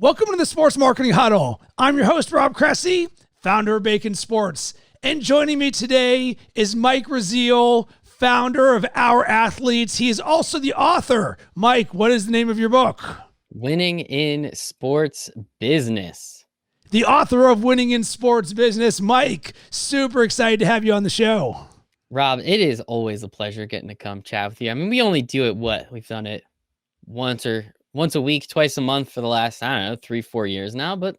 Welcome to the Sports Marketing Huddle. I'm your host, Rob Cressy, founder of Bacon Sports. And joining me today is Mike Rasile, founder of Our Athletes. He is also the author. Mike, what is the name of your book? Winning in Sports Business. The author of Winning in Sports Business. Mike, super excited to have you on the show. Rob, it is always a pleasure getting to come chat with you. I mean, we only do it, we've done it once a week, twice a month for the last, 3-4 years now, but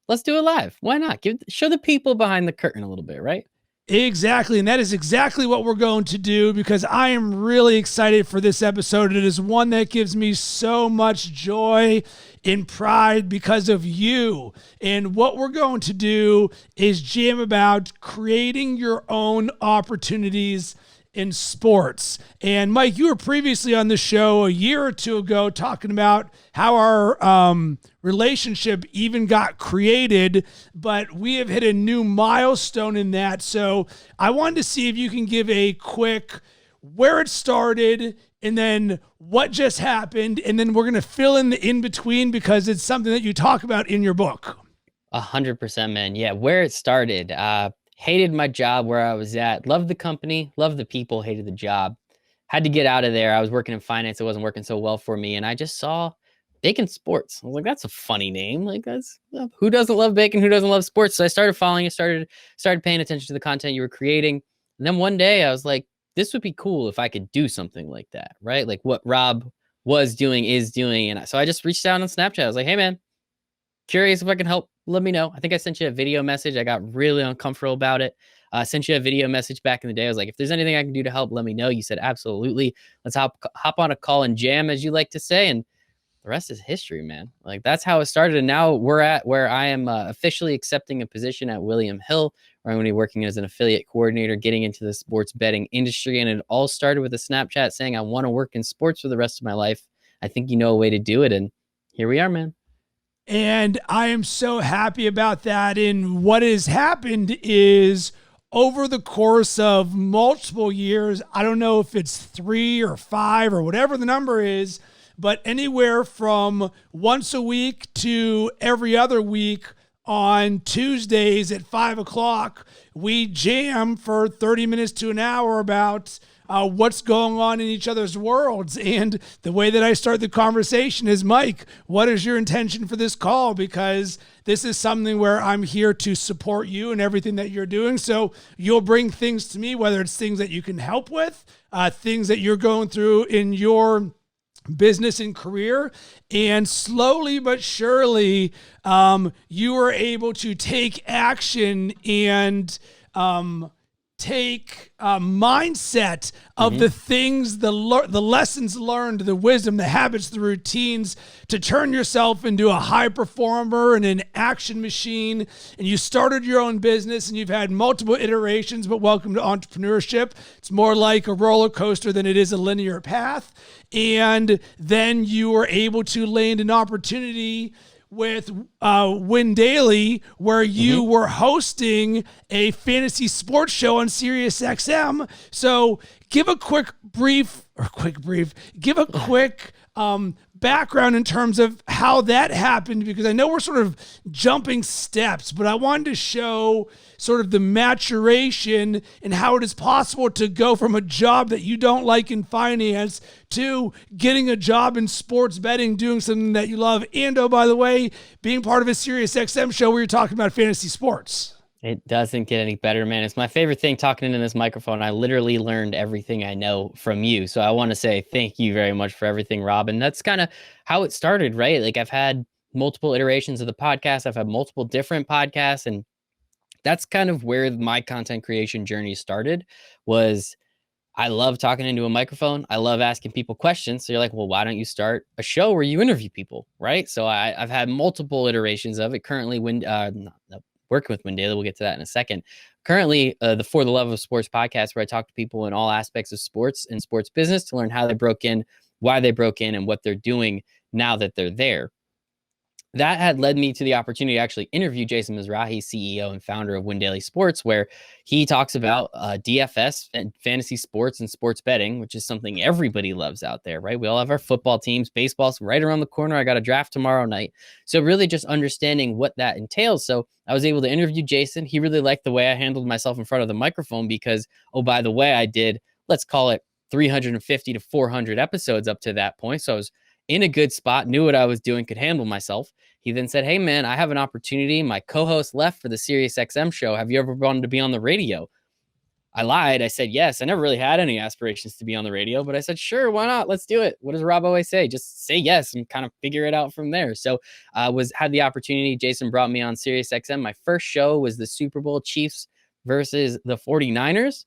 let's do it live. Why not? Show the people behind the curtain a little bit, right? Exactly. And that is exactly what we're going to do because I am really excited for this episode. It is one that gives me so much joy and pride because of you. And what we're going to do is jam about creating your own opportunities in sports. And Mike, you were previously on the show a year or two ago talking about how our relationship even got created, but we have hit a new milestone in that. So I wanted to see if you can give a quick where it started and then what just happened. And then we're going to fill in the in-between because it's something that you talk about in your book. 100%, man. Yeah, where it started. Hated my job where I was at. Loved the company, loved the people, hated the job. Had to get out of there. I was working in finance. It wasn't working so well for me. And I just saw Bacon Sports. I was like, that's a funny name. Like, that's who doesn't love bacon? Who doesn't love sports? So I started following you, started paying attention to the content you were creating. And then one day I was like, this would be cool if I could do something like that, right? Like what Rob was doing, is doing. And so I just reached out on Snapchat. I was like, hey, man, curious if I can help. Let me know. I think I sent you a video message. I got really uncomfortable about it. I sent you a video message back in the day. I was like, if there's anything I can do to help, let me know. You said, absolutely. Let's hop on a call and jam, as you like to say. And the rest is history, man. Like, that's how it started. And now we're at where I am officially accepting a position at William Hill, where I'm going to be working as an affiliate coordinator, getting into the sports betting industry. And it all started with a Snapchat saying, I want to work in sports for the rest of my life. I think you know a way to do it. And here we are, man. And I am so happy about that. And what has happened is over the course of multiple years, I don't know if it's 3 or 5 or whatever the number is, but anywhere from once a week to every other week on Tuesdays at 5 o'clock, we jam for 30 minutes to an hour about what's going on in each other's worlds. And the way that I start the conversation is, Mike, what is your intention for this call? Because this is something where I'm here to support you and everything that you're doing. So you'll bring things to me, whether it's things that you can help with, things that you're going through in your business and career. And slowly but surely, you are able to take action and take a mindset of the things, the lessons learned, the wisdom, the habits, the routines to turn yourself into a high performer and an action machine. And you started your own business and you've had multiple iterations, but welcome to entrepreneurship. It's more like a roller coaster than it is a linear path. And then you were able to land an opportunity with Win Daily, where you were hosting a fantasy sports show on Sirius XM. So give a quick background in terms of how that happened, because I know we're sort of jumping steps, but I wanted to show sort of the maturation and how it is possible to go from a job that you don't like in finance to getting a job in sports betting, doing something that you love. And oh, by the way, being part of a Sirius XM show where you're talking about fantasy sports. It doesn't get any better, man. It's my favorite thing talking into this microphone. I literally learned everything I know from you. So I want to say thank you very much for everything, Rob. And that's kind of how it started, right? Like, I've had multiple iterations of the podcast. I've had multiple different podcasts. And that's kind of where my content creation journey started. Was I love talking into a microphone. I love asking people questions. So you're like, well, why don't you start a show where you interview people, right? So I've had multiple iterations of it. Currently, working with Win Daily, we'll get to that in a second. Currently, the For the Love of Sports podcast, where I talk to people in all aspects of sports and sports business to learn how they broke in, why they broke in, and what they're doing now that they're there. that had led me to the opportunity to actually interview Jason Mizrahi, CEO and founder of Win Daily Sports, where he talks about DFS and fantasy sports and sports betting, which is something everybody loves out there, right? We all have our football teams, baseball's right around the corner. I got a draft tomorrow night. So really just understanding what that entails. So I was able to interview Jason. He really liked the way I handled myself in front of the microphone because, oh, by the way, I did, let's call it 350 to 400 episodes up to that point. So I was in a good spot, knew what I was doing, could handle myself. He then said, hey, man, I have an opportunity. My co-host left for the SiriusXM show. Have you ever wanted to be on the radio? I lied. I said, yes. I never really had any aspirations to be on the radio, but I said, sure, why not? Let's do it. What does Rob always say? Just say yes and kind of figure it out from there. So had the opportunity. Jason brought me on SiriusXM. My first show was the Super Bowl Chiefs versus the 49ers.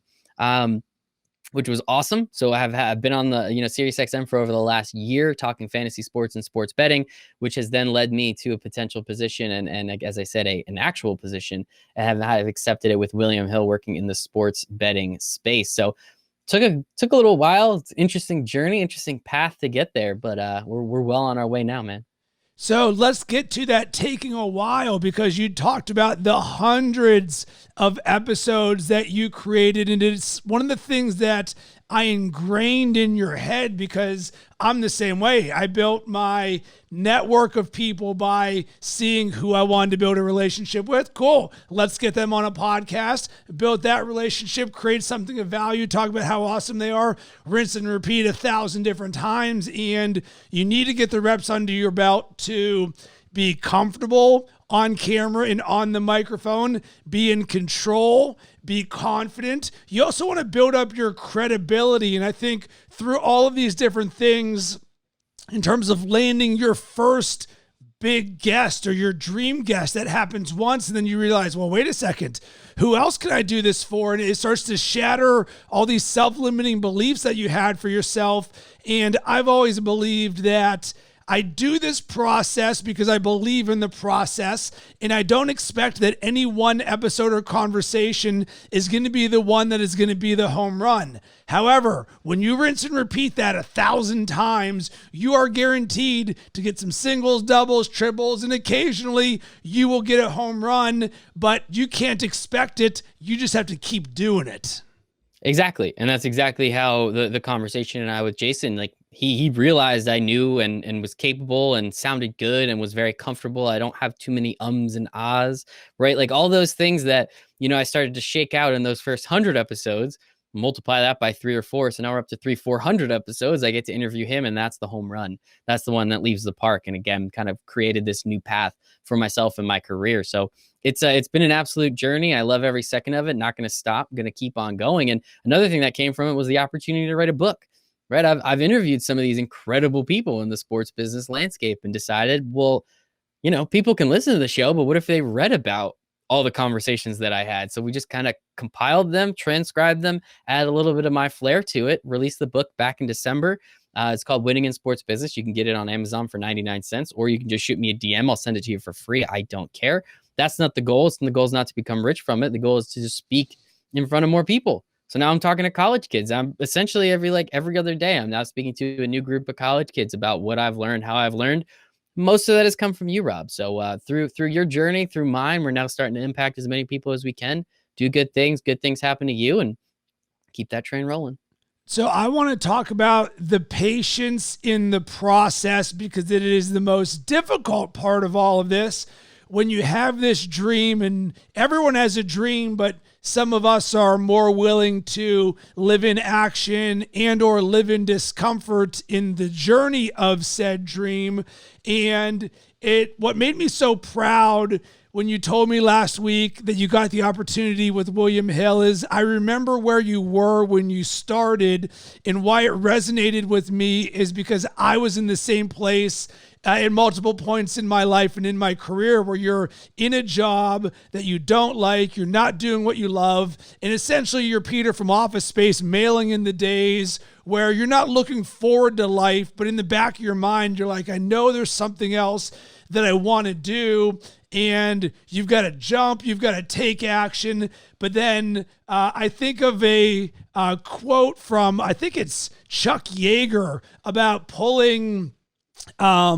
Which was awesome. So I've been on the SiriusXM for over the last year talking fantasy sports and sports betting, which has then led me to a potential position and as I said, an actual position, and have accepted it with William Hill working in the sports betting space. So took a little while. It's an interesting journey, interesting path to get there, but we're well on our way now, man. So let's get to that taking a while, because you talked about the hundreds of episodes that you created. And it's one of the things that I ingrained in your head, because I'm the same way. I built my network of people by seeing who I wanted to build a relationship with. Cool. Let's get them on a podcast, build that relationship, create something of value, talk about how awesome they are, rinse and repeat 1,000 different times. And you need to get the reps under your belt to be comfortable on camera and on the microphone, be in control, be confident. You also want to build up your credibility. And I think through all of these different things, in terms of landing your first big guest or your dream guest, that happens once, and then you realize, well, wait a second, who else can I do this for? And it starts to shatter all these self-limiting beliefs that you had for yourself. And I've always believed that I do this process because I believe in the process, and I don't expect that any one episode or conversation is going to be the one that is going to be the home run. However, when you rinse and repeat that 1,000 times, you are guaranteed to get some singles, doubles, triples, and occasionally you will get a home run, but you can't expect it. You just have to keep doing it. Exactly. And that's exactly how the conversation and I with Jason, like he realized I knew and was capable and sounded good and was very comfortable. I don't have too many ums and ahs, right? Like all those things that, I started to shake out in those first 100 episodes, multiply that by 3 or 4. So now we're up to 300-400 episodes. I get to interview him, and that's the home run. That's the one that leaves the park. And again, kind of created this new path for myself and my career. So it's been an absolute journey. I love every second of it. Not going to stop. Going to keep on going. And another thing that came from it was the opportunity to write a book, right? I've interviewed some of these incredible people in the sports business landscape and decided, well, people can listen to the show, but what if they read about all the conversations that I had? So we just kind of compiled them, transcribed them, add a little bit of my flair to it, released the book back in December. It's called Winning in Sports Business. You can get it on Amazon for 99 cents, or you can just shoot me a DM. I'll send it to you for free. I don't care. That's not the goal. The goal is not to become rich from it. The goal is to just speak in front of more people. So now I'm talking to college kids. I'm essentially every other day, I'm now speaking to a new group of college kids about what I've learned, how I've learned. Most of that has come from you, Rob. So through your journey, through mine, we're now starting to impact as many people as we can. Do good things happen to you, and keep that train rolling. So I want to talk about the patience in the process, because it is the most difficult part of all of this. When you have this dream, and everyone has a dream, but some of us are more willing to live in action and or live in discomfort in the journey of said dream. And what made me so proud when you told me last week that you got the opportunity with William Hill is I remember where you were when you started, and why it resonated with me is because I was in the same place at multiple points in my life and in my career, where you're in a job that you don't like, you're not doing what you love, and essentially you're Peter from Office Space mailing in the days where you're not looking forward to life, but in the back of your mind, you're like, I know there's something else that I want to do, and you've got to jump, you've got to take action. But then I think of a quote from, I think it's Chuck Yeager, about pulling, I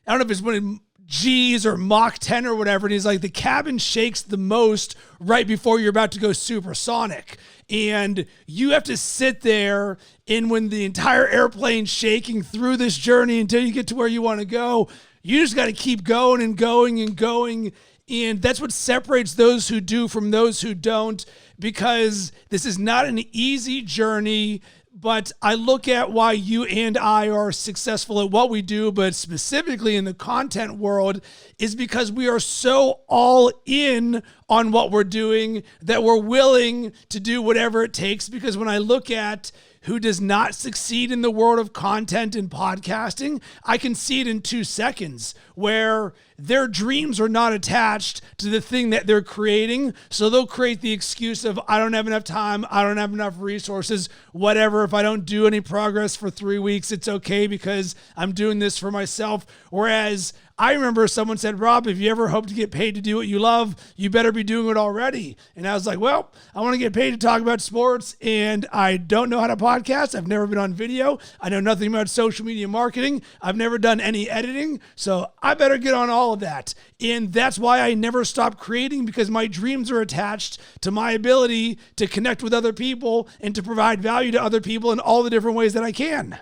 don't know if it's when G's or Mach 10 or whatever. And he's like, the cabin shakes the most right before you're about to go supersonic. And you have to sit there, and when the entire airplane's shaking through this journey until you get to where you want to go, you just got to keep going and going and going. And that's what separates those who do from those who don't, because this is not an easy journey. But I look at why you and I are successful at what we do, but specifically in the content world, is because we are so all in on what we're doing that we're willing to do whatever it takes. Because when I look at who does not succeed in the world of content and podcasting, I can see it in 2 seconds, where their dreams are not attached to the thing that they're creating. So they'll create the excuse of, I don't have enough time, I don't have enough resources, whatever. If I don't do any progress for 3 weeks, it's okay because I'm doing this for myself. Whereas I remember someone said, Rob, if you ever hope to get paid to do what you love, you better be doing it already. And I was like, well, I want to get paid to talk about sports, and I don't know how to podcast. I've never been on video. I know nothing about social media marketing. I've never done any editing. So I better get on all of that. And that's why I never stop creating, because my dreams are attached to my ability to connect with other people and to provide value to other people in all the different ways that I can.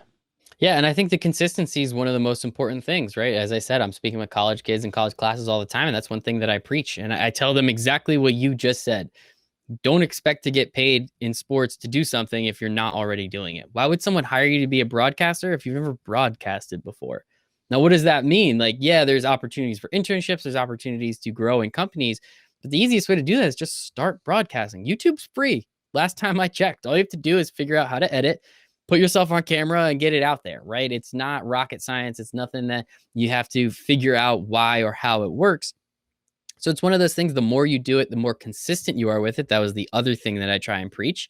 Yeah. And I think the consistency is one of the most important things, right? As I said, I'm speaking with college kids in college classes all the time. And that's one thing that I preach. And I tell them exactly what you just said. Don't expect to get paid in sports to do something if you're not already doing it. Why would someone hire you to be a broadcaster if you've never broadcasted before? Now, what does that mean? Like, yeah, there's opportunities for internships. There's opportunities to grow in companies. But the easiest way to do that is just start broadcasting. YouTube's free. Last time I checked, all you have to do is figure out how to edit, put yourself on camera, and get it out there, right? It's not rocket science. It's nothing that you have to figure out why or how it works. So it's one of those things, the more you do it, the more consistent you are with it. That was the other thing that I try and preach.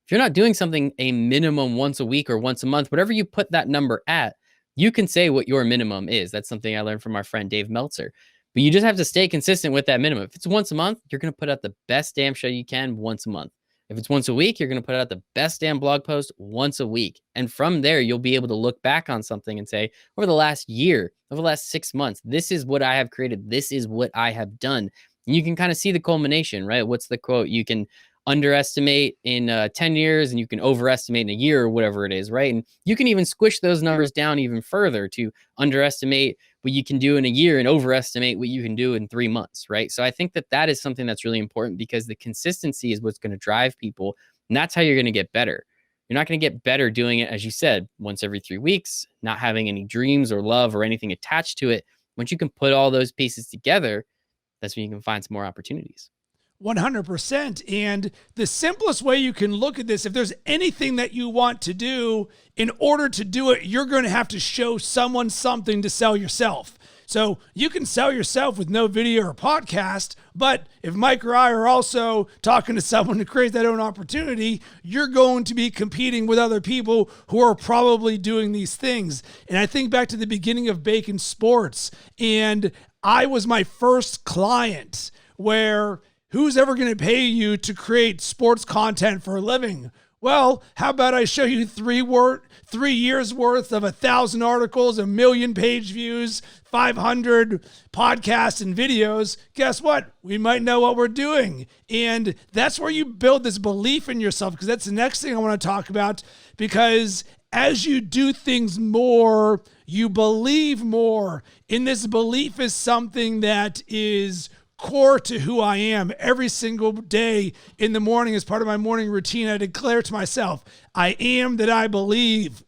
If you're not doing something a minimum once a week or once a month, whatever you put that number at, you can say what your minimum is. That's something I learned from our friend Dave Meltzer. But you just have to stay consistent with that minimum. If it's once a month, you're going to put out the best damn show you can once a month. If it's once a week, you're going to put out the best damn blog post once a week. And from there, you'll be able to look back on something and say, over the last year, over the last 6 months, this is what I have created. This is what I have done. And you can kind of see the culmination, right? What's the quote? You can underestimate in 10 years and you can overestimate in a year or whatever it is, right? And you can even squish those numbers down even further to underestimate what you can do in a year and overestimate what you can do in 3 months, right? So I think that that is something that's really important, because the consistency is what's going to drive people, and that's how you're going to get better. You're not going to get better doing it, as you said, once every 3 weeks, not having any dreams or love or anything attached to it. Once you can put all those pieces together, that's when you can find some more opportunities. 100%. And the simplest way you can look at this, if there's anything that you want to do, in order to do it, you're going to have to show someone something to sell yourself. So you can sell yourself with no video or podcast, but if Mike or I are also talking to someone to create that own opportunity, you're going to be competing with other people who are probably doing these things. And I think back to the beginning of Bacon Sports, and I was my first client where who's ever going to pay you to create sports content for a living? Well, how about I show you 3 years worth of 1,000 articles, 1 million page views, 500 podcasts and videos. Guess what? We might know what we're doing. And that's where you build this belief in yourself, because that's the next thing I want to talk about. Because as you do things more, you believe more. And this belief is something that is core to who I am. Every single day in the morning, as part of my morning routine, I declare to myself, I am that I believe.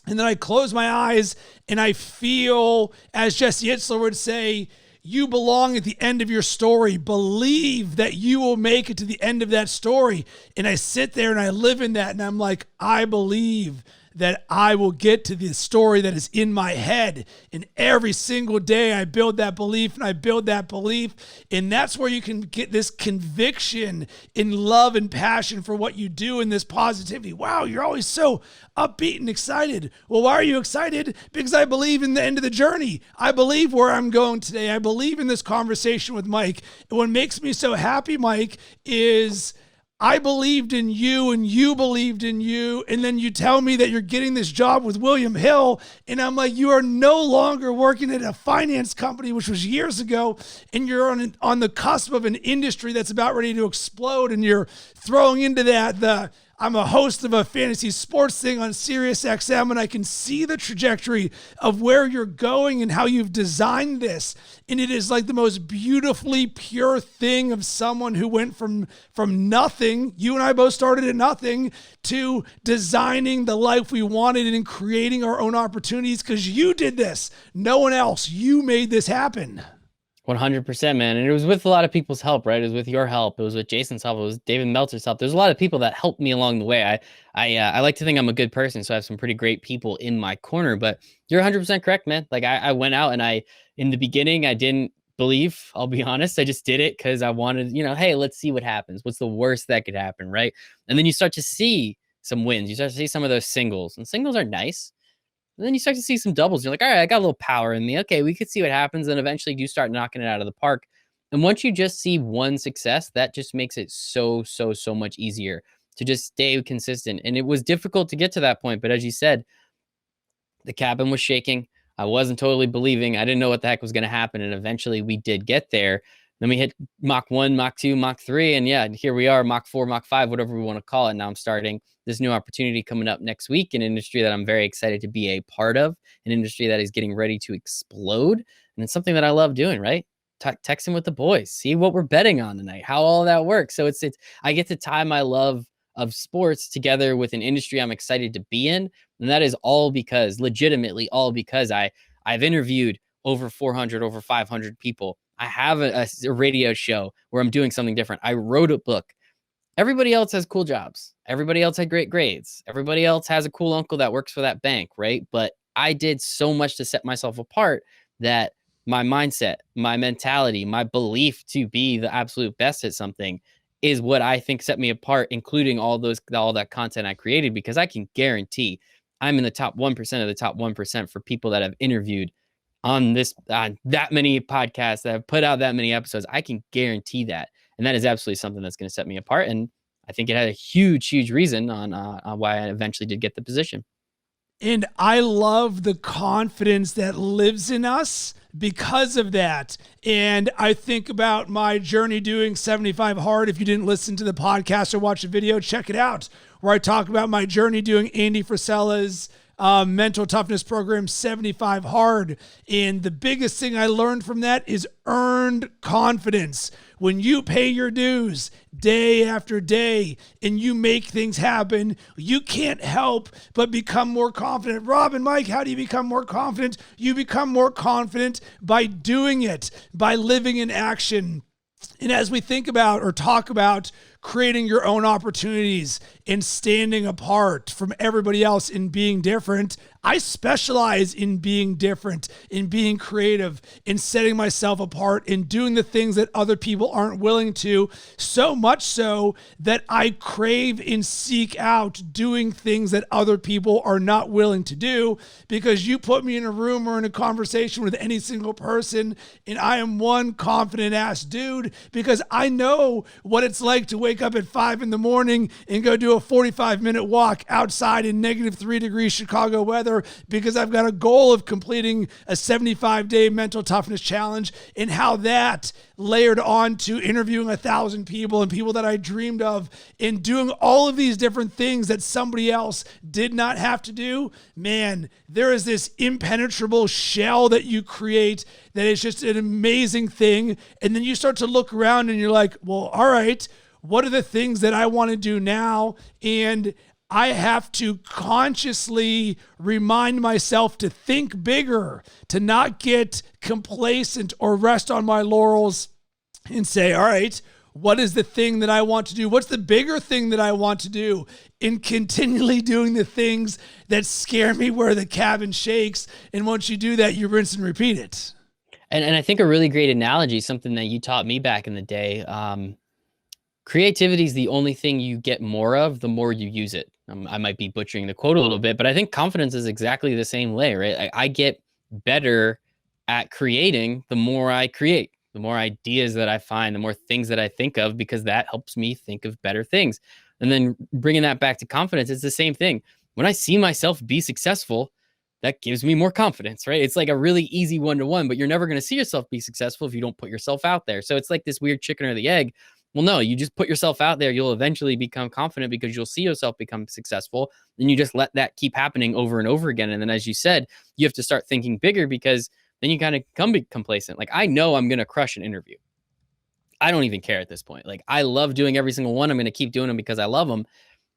And then I close my eyes and I feel, as Jesse Itzler would say, you belong at the end of your story. Believe that you will make it to the end of that story. And I sit there and I live in that, and I'm like, I believe that I will get to the story that is in my head. And every single day I build that belief and I build that belief. And that's where you can get this conviction in love and passion for what you do, and this positivity. Wow, you're always so upbeat and excited. Well, why are you excited? Because I believe in the end of the journey. I believe where I'm going today. I believe in this conversation with Mike. And what makes me so happy, Mike, is I believed in you and you believed in you. And then you tell me that you're getting this job with William Hill. And I'm like, you are no longer working at a finance company, which was years ago. And you're on the cusp of an industry that's about ready to explode. And you're throwing into that, I'm a host of a fantasy sports thing on Sirius XM, and I can see the trajectory of where you're going and how you've designed this. And it is like the most beautifully pure thing of someone who went from nothing. You and I both started at nothing to designing the life we wanted and creating our own opportunities because you did this. No one else. You made this happen. 100%, man. And it was with a lot of people's help, right? It was with your help. It was with Jason's help. It was David Meltzer's help. There's a lot of people that helped me along the way. I like to think I'm a good person, so I have some pretty great people in my corner. But you're 100% correct, man. Like I went out and in the beginning, I didn't believe. I'll be honest. I just did it because I wanted, hey, let's see what happens. What's the worst that could happen, right? And then you start to see some wins. You start to see some of those singles, and singles are nice. And then you start to see some doubles. You're like, all right, I got a little power in me. Okay, we could see what happens. And eventually you start knocking it out of the park. And once you just see one success, that just makes it so much easier to just stay consistent. And it was difficult to get to that point. But as you said, the cabin was shaking. I wasn't totally believing. I didn't know what the heck was going to happen. And eventually we did get there. Then we hit Mach 1, Mach 2, Mach 3. And yeah, here we are, Mach 4, Mach 5, whatever we want to call it. Now I'm starting this new opportunity coming up next week, an industry that I'm very excited to be a part of, an industry that is getting ready to explode. And it's something that I love doing, right? Texting with the boys, see what we're betting on tonight, how all that works. So I get to tie my love of sports together with an industry I'm excited to be in. And that is legitimately all because I've interviewed over 400, over 500 people. I have a radio show where I'm doing something different. I wrote a book. Everybody else has cool jobs. Everybody else had great grades. Everybody else has a cool uncle that works for that bank, right? But I did so much to set myself apart that my mindset, my mentality, my belief to be the absolute best at something is what I think set me apart, including all that content I created, because I can guarantee I'm in the top 1% of the top 1% for people that have interviewed on that many podcasts, that have put out that many episodes. I can guarantee that. And that is absolutely something that's going to set me apart. And I think it had a huge reason on why I eventually did get the position. And I love the confidence that lives in us because of that. And I think about my journey doing 75 Hard. If you didn't listen to the podcast or watch the video, check it out, where I talk about my journey doing Andy Frisella's mental toughness program, 75 Hard. And the biggest thing I learned from that is earned confidence. When you pay your dues day after day and you make things happen, you can't help but become more confident. Rob and Mike, how do you become more confident? You become more confident by doing it, by living in action. And as we think about or talk about creating your own opportunities and standing apart from everybody else in being different, I specialize in being different, in being creative, in setting myself apart, in doing the things that other people aren't willing to, so much so that I crave and seek out doing things that other people are not willing to do, because you put me in a room or in a conversation with any single person and I am one confident ass dude, because I know what it's like to wake up at 5 a.m. and go do a 45-minute walk outside in -3 Chicago weather, because I've got a goal of completing a 75-day mental toughness challenge, and how that layered on to interviewing 1,000 people and people that I dreamed of, and doing all of these different things that somebody else did not have to do. Man, there is this impenetrable shell that you create that is just an amazing thing. And then you start to look around and you're like, well, all right, what are the things that I want to do now? And I have to consciously remind myself to think bigger, to not get complacent or rest on my laurels, and say, all right, what is the thing that I want to do? What's the bigger thing that I want to do? In continually doing the things that scare me where the cabin shakes. And once you do that, you rinse and repeat it. And I think a really great analogy, something that you taught me back in the day, creativity is the only thing you get more of the more you use it. I might be butchering the quote a little bit, but I think confidence is exactly the same way, right? I get better at creating the more I create. the more ideas that I find, the more things that I think of, because that helps me think of better things. And then bringing that back to confidence, it's the same thing. When I see myself be successful, that gives me more confidence, right? It's like a really easy one-to-one, but you're never going to see yourself be successful if you don't put yourself out there. So it's like this weird chicken or the egg. Well, no, you just put yourself out there. You'll eventually become confident because you'll see yourself become successful. And you just let that keep happening over and over again. And then, as you said, you have to start thinking bigger, because then you kind of be complacent. Like, I know I'm going to crush an interview. I don't even care at this point. Like, I love doing every single one. I'm going to keep doing them because I love them.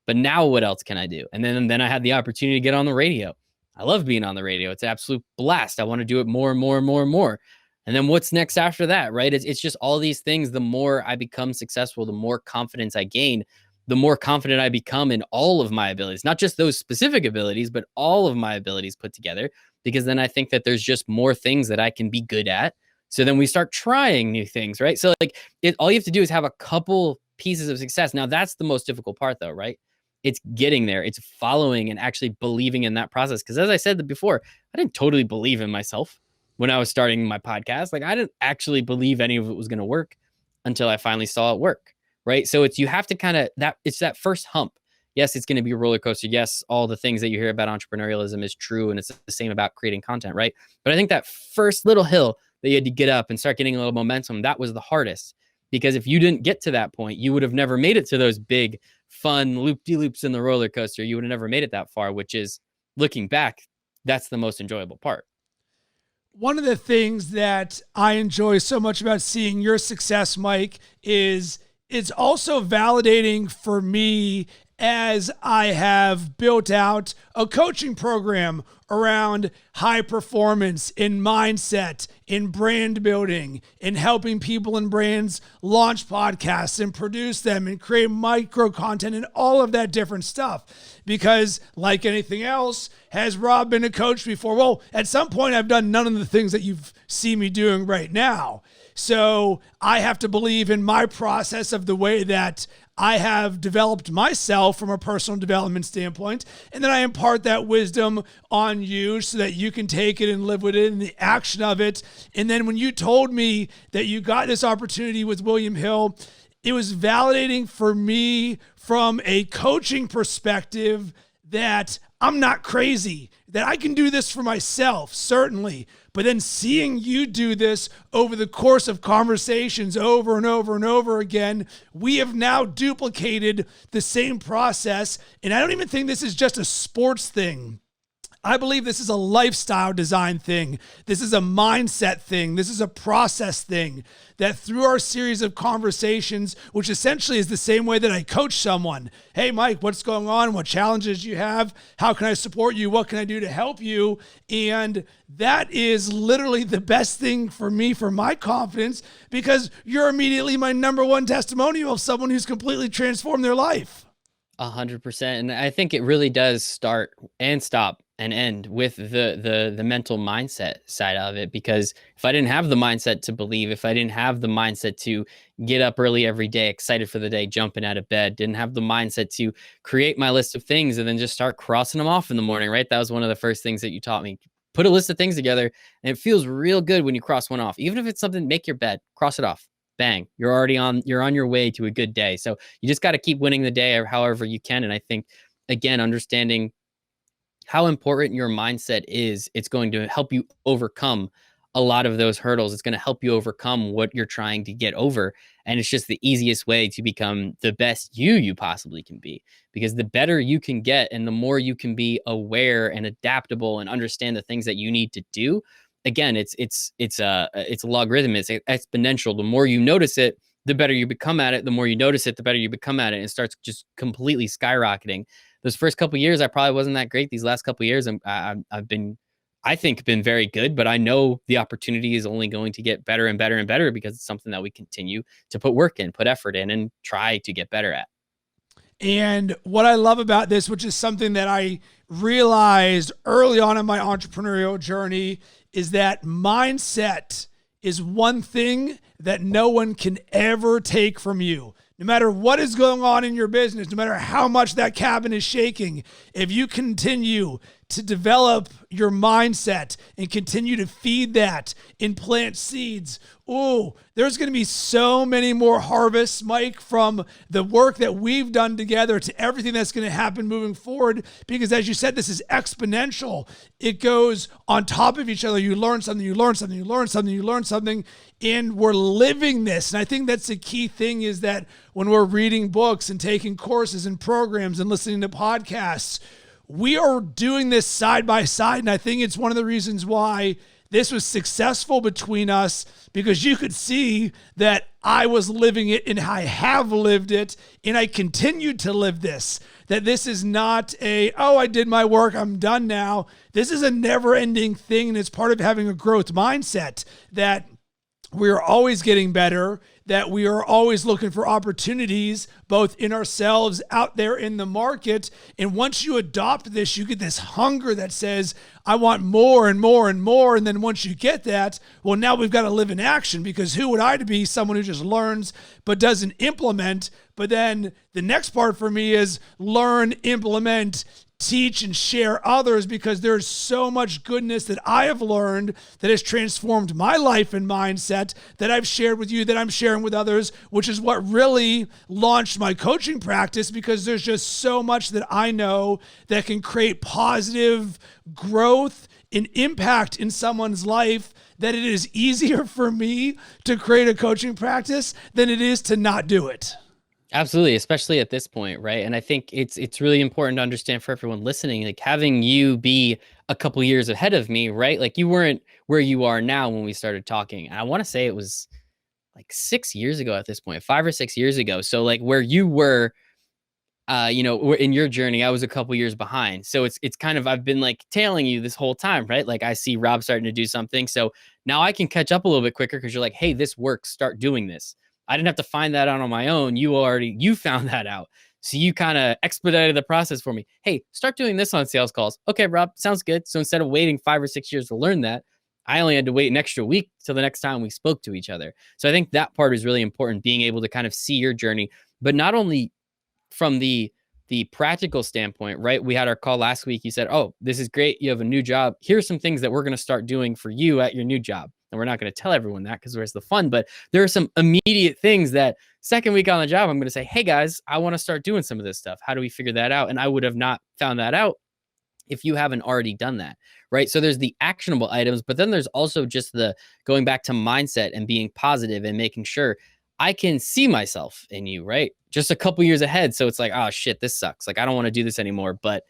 But now what else can I do? And then I had the opportunity to get on the radio. I love being on the radio. It's an absolute blast. I want to do it more and more and more and more. And then what's next after that, right? It's just all these things. The more I become successful, the more confidence I gain, the more confident I become in all of my abilities, not just those specific abilities, but all of my abilities put together. Because then I think that there's just more things that I can be good at. So then we start trying new things, right? So like all you have to do is have a couple pieces of success. Now that's the most difficult part though, right? It's getting there. It's following and actually believing in that process. Because as I said before, I didn't totally believe in myself when I was starting my podcast. Like, I didn't actually believe any of it was going to work until I finally saw it work, right? So you have to it's that first hump. Yes, it's going to be a roller coaster. Yes, all the things that you hear about entrepreneurialism is true. And it's the same about creating content, right? But I think that first little hill that you had to get up and start getting a little momentum, that was the hardest. Because if you didn't get to that point, you would have never made it to those big, fun loop-de-loops in the roller coaster. You would have never made it that far, which is, looking back, that's the most enjoyable part. One of the things that I enjoy so much about seeing your success, Mike, is it's also validating for me as I have built out a coaching program around high performance, in mindset, in brand building, in helping people and brands launch podcasts and produce them and create micro content and all of that different stuff. Because like anything else, has Rob been a coach before? Well, at some point I've done none of the things that you've seen me doing right now. So I have to believe in my process of the way that I have developed myself from a personal development standpoint. And then I impart that wisdom on you so that you can take it and live with it and the action of it. And then when you told me that you got this opportunity with William Hill, it was validating for me from a coaching perspective that I'm not crazy, that I can do this for myself, certainly. But then seeing you do this over the course of conversations over and over and over again, we have now duplicated the same process. And I don't even think this is just a sports thing. I believe this is a lifestyle design thing. This is a mindset thing. This is a process thing that through our series of conversations, which essentially is the same way that I coach someone. Hey, Mike, what's going on? What challenges do you have? How can I support you? What can I do to help you? And that is literally the best thing for me, for my confidence, because you're immediately my number one testimonial of someone who's completely transformed their life. 100%. And I think it really does start and stop and end with the mental mindset side of it. Because if I didn't have the mindset to believe, if I didn't have the mindset to get up early every day, excited for the day, jumping out of bed, didn't have the mindset to create my list of things and then just start crossing them off in the morning, right? That was one of the first things that you taught me. Put a list of things together, and it feels real good when you cross one off. Even if it's something, make your bed, cross it off. Bang, you're on your way to a good day. So you just got to keep winning the day or however you can. And I think, again, understanding how important your mindset is, it's going to help you overcome a lot of those hurdles. It's going to help you overcome what you're trying to get over. And it's just the easiest way to become the best you possibly can be, because the better you can get and the more you can be aware and adaptable and understand the things that you need to do. Again, it's a logarithm. It's exponential. The more you notice it, the better you become at it. The more you notice it, the better you become at it. And it starts just completely skyrocketing. Those first couple of years, I probably wasn't that great. These last couple of years, I've been, I think, been very good. But I know the opportunity is only going to get better and better and better, because it's something that we continue to put work in, put effort in, and try to get better at. And what I love about this, which is something that I realized early on in my entrepreneurial journey, is that mindset is one thing that no one can ever take from you. No matter what is going on in your business, no matter how much that cabin is shaking, if you continue to develop your mindset and continue to feed that and plant seeds, there's going to be so many more harvests, Mike, from the work that we've done together to everything that's going to happen moving forward. Because as you said, this is exponential. It goes on top of each other. You learn something, you learn something, you learn something, you learn something, and we're living this. And I think that's the key thing, is that when we're reading books and taking courses and programs and listening to podcasts, we are doing this side by side. And I think it's one of the reasons why this was successful between us, because you could see that I was living it and I have lived it and I continued to live this. That this is not I did my work, I'm done now. This is a never-ending thing, and it's part of having a growth mindset, that we are always getting better, that we are always looking for opportunities, both in ourselves, out there in the market. And once you adopt this, you get this hunger that says, I want more and more and more. And then once you get that, well, now we've got to live in action, because who would I to be someone who just learns but doesn't implement? But then the next part for me is learn, implement, teach, and share others, because there's so much goodness that I have learned that has transformed my life and mindset that I've shared with you, that I'm sharing with others, which is what really launched my coaching practice, because there's just so much that I know that can create positive growth and impact in someone's life, that it is easier for me to create a coaching practice than it is to not do it. Absolutely, especially at this point, right? And I think it's really important to understand for everyone listening, like having you be a couple years ahead of me, right? Like you weren't where you are now when we started talking. And I want to say it was like 6 years ago at this point, 5 or 6 years ago. So like where you were, in your journey, I was a couple years behind. So it's kind of, I've been like tailing you this whole time, right? Like I see Rob starting to do something. So now I can catch up a little bit quicker, because you're like, hey, this works, start doing this. I didn't have to find that out on my own. You found that out. So you kind of expedited the process for me. Hey, start doing this on sales calls. Okay, Rob, sounds good. So instead of waiting 5 or 6 years to learn that, I only had to wait an extra week till the next time we spoke to each other. So I think that part is really important, being able to kind of see your journey, but not only from the practical standpoint, right? We had our call last week. You said, oh, this is great. You have a new job. Here's some things that we're going to start doing for you at your new job. And we're not going to tell everyone that, because where's the fun, but there are some immediate things that second week on the job, I'm going to say, hey guys, I want to start doing some of this stuff. How do we figure that out? And I would have not found that out if you haven't already done that, right? So there's the actionable items, but then there's also just the going back to mindset and being positive and making sure I can see myself in you, right? Just a couple years ahead. So it's like, oh shit, this sucks. Like, I don't want to do this anymore, but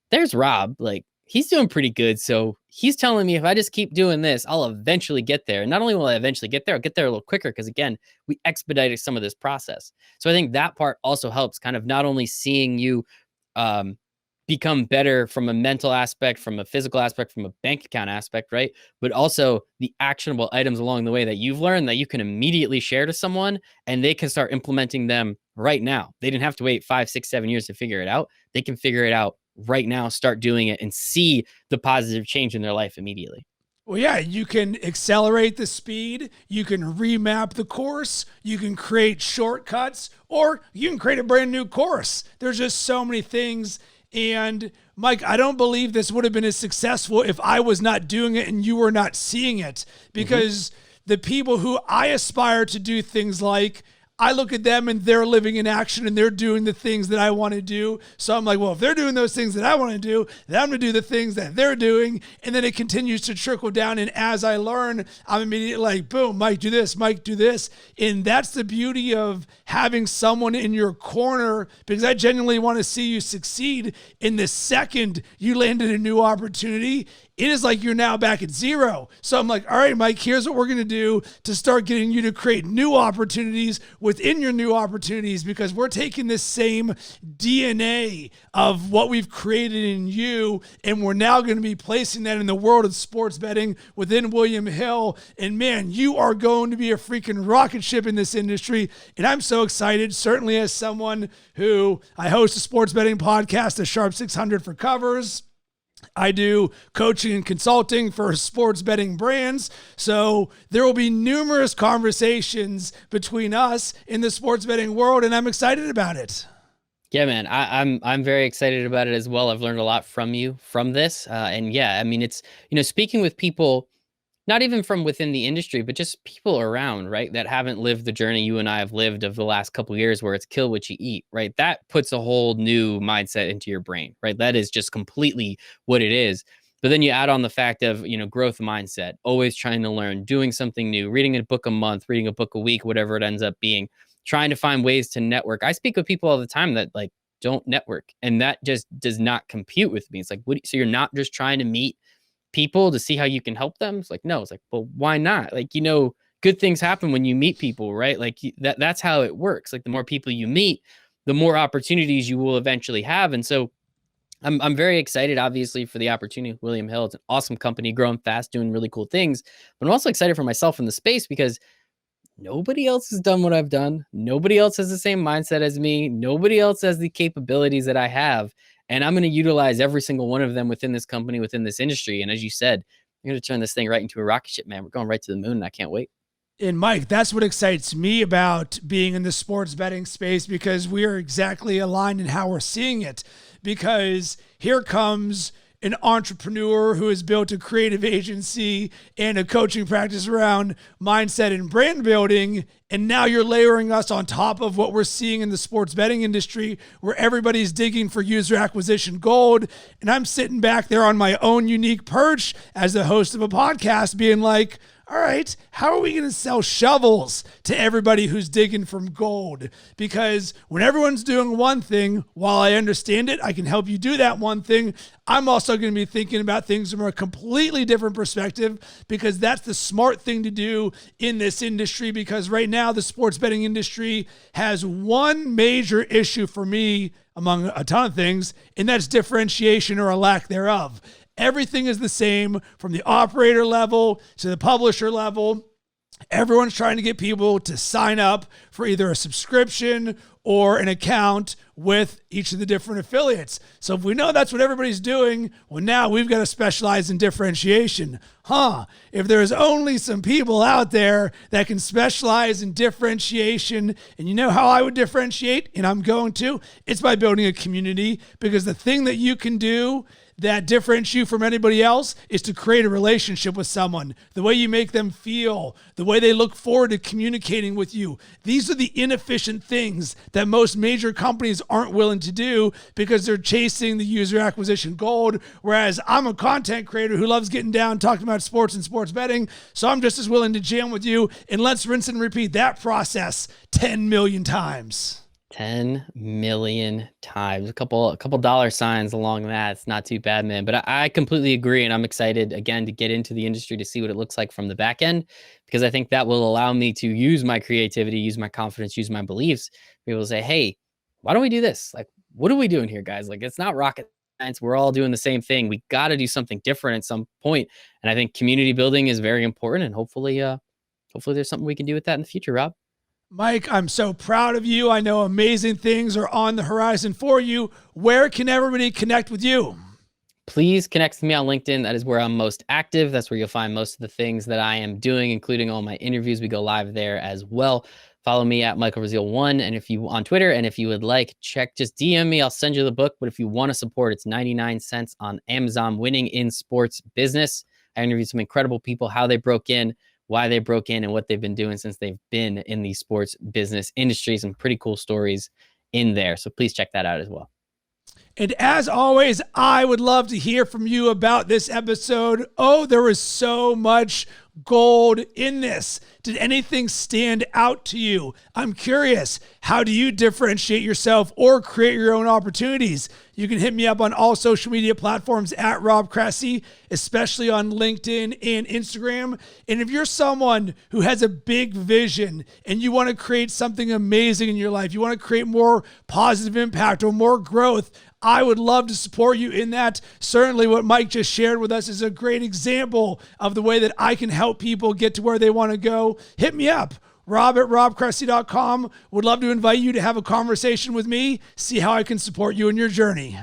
there's Rob, like he's doing pretty good. So he's telling me if I just keep doing this, I'll eventually get there. And not only will I eventually get there, I'll get there a little quicker, because again, we expedited some of this process. So I think that part also helps, kind of not only seeing you become better from a mental aspect, from a physical aspect, from a bank account aspect, right? But also the actionable items along the way that you've learned that you can immediately share to someone, and they can start implementing them right now. They didn't have to wait 5, 6, 7 years to figure it out. They can figure it out right now, start doing it, and see the positive change in their life immediately. Well, yeah, you can accelerate the speed, you can remap the course, you can create shortcuts, or you can create a brand new course. There's just so many things. And Mike, I don't believe this would have been as successful if I was not doing it and you were not seeing it, because the people who I aspire to do things like, I look at them and they're living in action and they're doing the things that I want to do. So I'm like, well, if they're doing those things that I want to do, then I'm going to do the things that they're doing. And then it continues to trickle down. And as I learn, I'm immediately like, boom, Mike, do this, Mike, do this. And that's the beauty of having someone in your corner, because I genuinely want to see you succeed. In the second you landed a new opportunity, it is like you're now back at zero. So I'm like, all right, Mike, here's what we're going to do to start getting you to create new opportunities within your new opportunities, because we're taking this same DNA of what we've created in you, and we're now going to be placing that in the world of sports betting within William Hill. And man, you are going to be a freaking rocket ship in this industry. And I'm so excited, certainly as someone who I host a sports betting podcast, the Sharp 600 for Covers. I do coaching and consulting for sports betting brands. So there will be numerous conversations between us in the sports betting world, and I'm excited about it. Yeah, man, I'm very excited about it as well. I've learned a lot from you from this, and yeah, I mean, it's speaking with people, not even from within the industry, but just people around, right, that haven't lived the journey you and I have lived of the last couple of years, where it's kill what you eat, right? That puts a whole new mindset into your brain, right? That is just completely what it is. But then you add on the fact of growth mindset, always trying to learn, doing something new, reading a book a month, reading a book a week, whatever it ends up being, trying to find ways to network. I speak with people all the time that like don't network, and that just does not compute with me. It's like, what? So you're not just trying to meet people to see how you can help them? It's like, no. It's like, well, why not? Like, good things happen when you meet people, right? Like that's how it works. Like the more people you meet, the more opportunities you will eventually have. And so I'm very excited, obviously, for the opportunity with William Hill. It's an awesome company, growing fast, doing really cool things. But I'm also excited for myself in the space because nobody else has done what I've done. Nobody else has the same mindset as me. Nobody else has the capabilities that I have. And I'm going to utilize every single one of them within this company, within this industry. And as you said, I'm going to turn this thing right into a rocket ship, man. We're going right to the moon, and I can't wait. And Mike, that's what excites me about being in the sports betting space, because we are exactly aligned in how we're seeing it. Because here comes an entrepreneur who has built a creative agency and a coaching practice around mindset and brand building. And now you're layering us on top of what we're seeing in the sports betting industry, where everybody's digging for user acquisition gold. And I'm sitting back there on my own unique perch as the host of a podcast being like, all right, how are we going to sell shovels to everybody who's digging from gold? Because when everyone's doing one thing, while I understand it, I can help you do that one thing. I'm also going to be thinking about things from a completely different perspective, because that's the smart thing to do in this industry. Because right now, the sports betting industry has one major issue for me, among a ton of things, and that's differentiation or a lack thereof. Everything is the same from the operator level to the publisher level. Everyone's trying to get people to sign up for either a subscription or an account with each of the different affiliates. So if we know that's what everybody's doing, well, now we've got to specialize in differentiation. If there's only some people out there that can specialize in differentiation, and you know how I would differentiate, and I'm going to, it's by building a community. Because the thing that you can do that differentiates you from anybody else is to create a relationship with someone, the way you make them feel, the way they look forward to communicating with you. These are the inefficient things that most major companies aren't willing to do, because they're chasing the user acquisition gold. Whereas I'm a content creator who loves getting down, talking about sports and sports betting. So I'm just as willing to jam with you, and let's rinse and repeat that process 10 million times. 10 million times, a couple dollar signs along that. It's not too bad, man. But I completely agree. And I'm excited again to get into the industry to see what it looks like from the back end, because I think that will allow me to use my creativity, use my confidence, use my beliefs, be able to say, hey, why don't we do this? Like, what are we doing here, guys? Like, it's not rocket science. We're all doing the same thing. We got to do something different at some point. And I think community building is very important. And hopefully there's something we can do with that in the future, Rob. Mike, I'm so proud of you. I know amazing things are on the horizon for you. Where can everybody connect with you? Please connect with me on LinkedIn. That is where I'm most active. That's where you'll find most of the things that I am doing, including all my interviews. We go live there as well. Follow me at Michael Rasile1. And if you on Twitter, and if you would like, just DM me. I'll send you the book. But if you want to support, it's 99 cents on Amazon, Winning in Sports Business. I interviewed some incredible people, how they broke in, why they broke in, and what they've been doing since they've been in the sports business industry. Some pretty cool stories in there. So please check that out as well. And as always, I would love to hear from you about this episode. Oh, there was so much gold in this. Did anything stand out to you? I'm curious, how do you differentiate yourself or create your own opportunities? You can hit me up on all social media platforms at Rob Cressy, especially on LinkedIn and Instagram. And if you're someone who has a big vision and you want to create something amazing in your life, you want to create more positive impact or more growth, I would love to support you in that. Certainly what Mike just shared with us is a great example of the way that I can help people get to where they want to go. Hit me up, rob@robcressy.com. Would love to invite you to have a conversation with me, see how I can support you in your journey.